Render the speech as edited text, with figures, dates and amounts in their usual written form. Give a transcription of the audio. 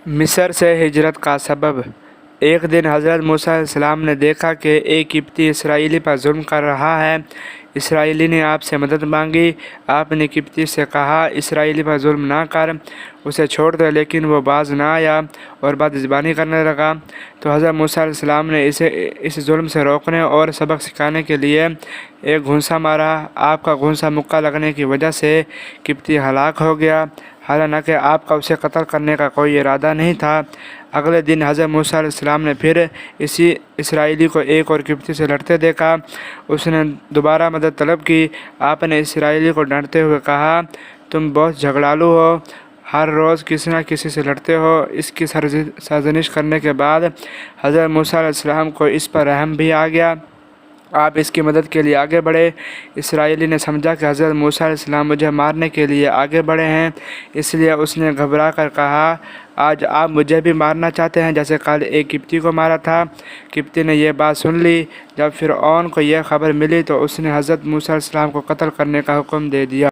مصر سے ہجرت کا سبب۔ ایک دن حضرت موسیٰ علیہ السلام نے دیکھا کہ ایک قبطی اسرائیلی پر ظلم کر رہا ہے۔ اسرائیلی نے آپ سے مدد مانگی۔ آپ نے قبطی سے کہا، اسرائیلی پر ظلم نہ کر، اسے چھوڑ دے، لیکن وہ باز نہ آیا اور بدزبانی کرنے لگا۔ تو حضرت موسیٰ علیہ السلام نے اسے اس ظلم سے روکنے اور سبق سکھانے کے لیے ایک گھونسا مارا۔ آپ کا گھونسا مکہ لگنے کی وجہ سے قبطی ہلاک ہو گیا، حالانکہ آپ کا اسے قتل کرنے کا کوئی ارادہ نہیں تھا۔ اگلے دن حضرت موسیٰ علیہ السلام نے پھر اسی اسرائیلی کو ایک اور قبطی سے لڑتے دیکھا۔ اس نے دوبارہ مدد طلب کی۔ آپ نے اسرائیلی کو ڈانٹتے ہوئے کہا، تم بہت جھگڑالو ہو، ہر روز کسی نہ کسی سے لڑتے ہو۔ اس کی سرزنش کرنے کے بعد حضرت موسیٰ علیہ السلام کو اس پر رحم بھی آ گیا۔ آپ اس کی مدد کے لیے آگے بڑھے۔ اسرائیلی نے سمجھا کہ حضرت موسیٰ علیہ السلام مجھے مارنے کے لیے آگے بڑھے ہیں، اس لیے اس نے گھبرا کر کہا، آج آپ مجھے بھی مارنا چاہتے ہیں جیسے کل ایک قبطی کو مارا تھا۔ قبطی نے یہ بات سن لی۔ جب فرعون کو یہ خبر ملی تو اس نے حضرت موسیٰ علیہ السلام کو قتل کرنے کا حکم دے دیا۔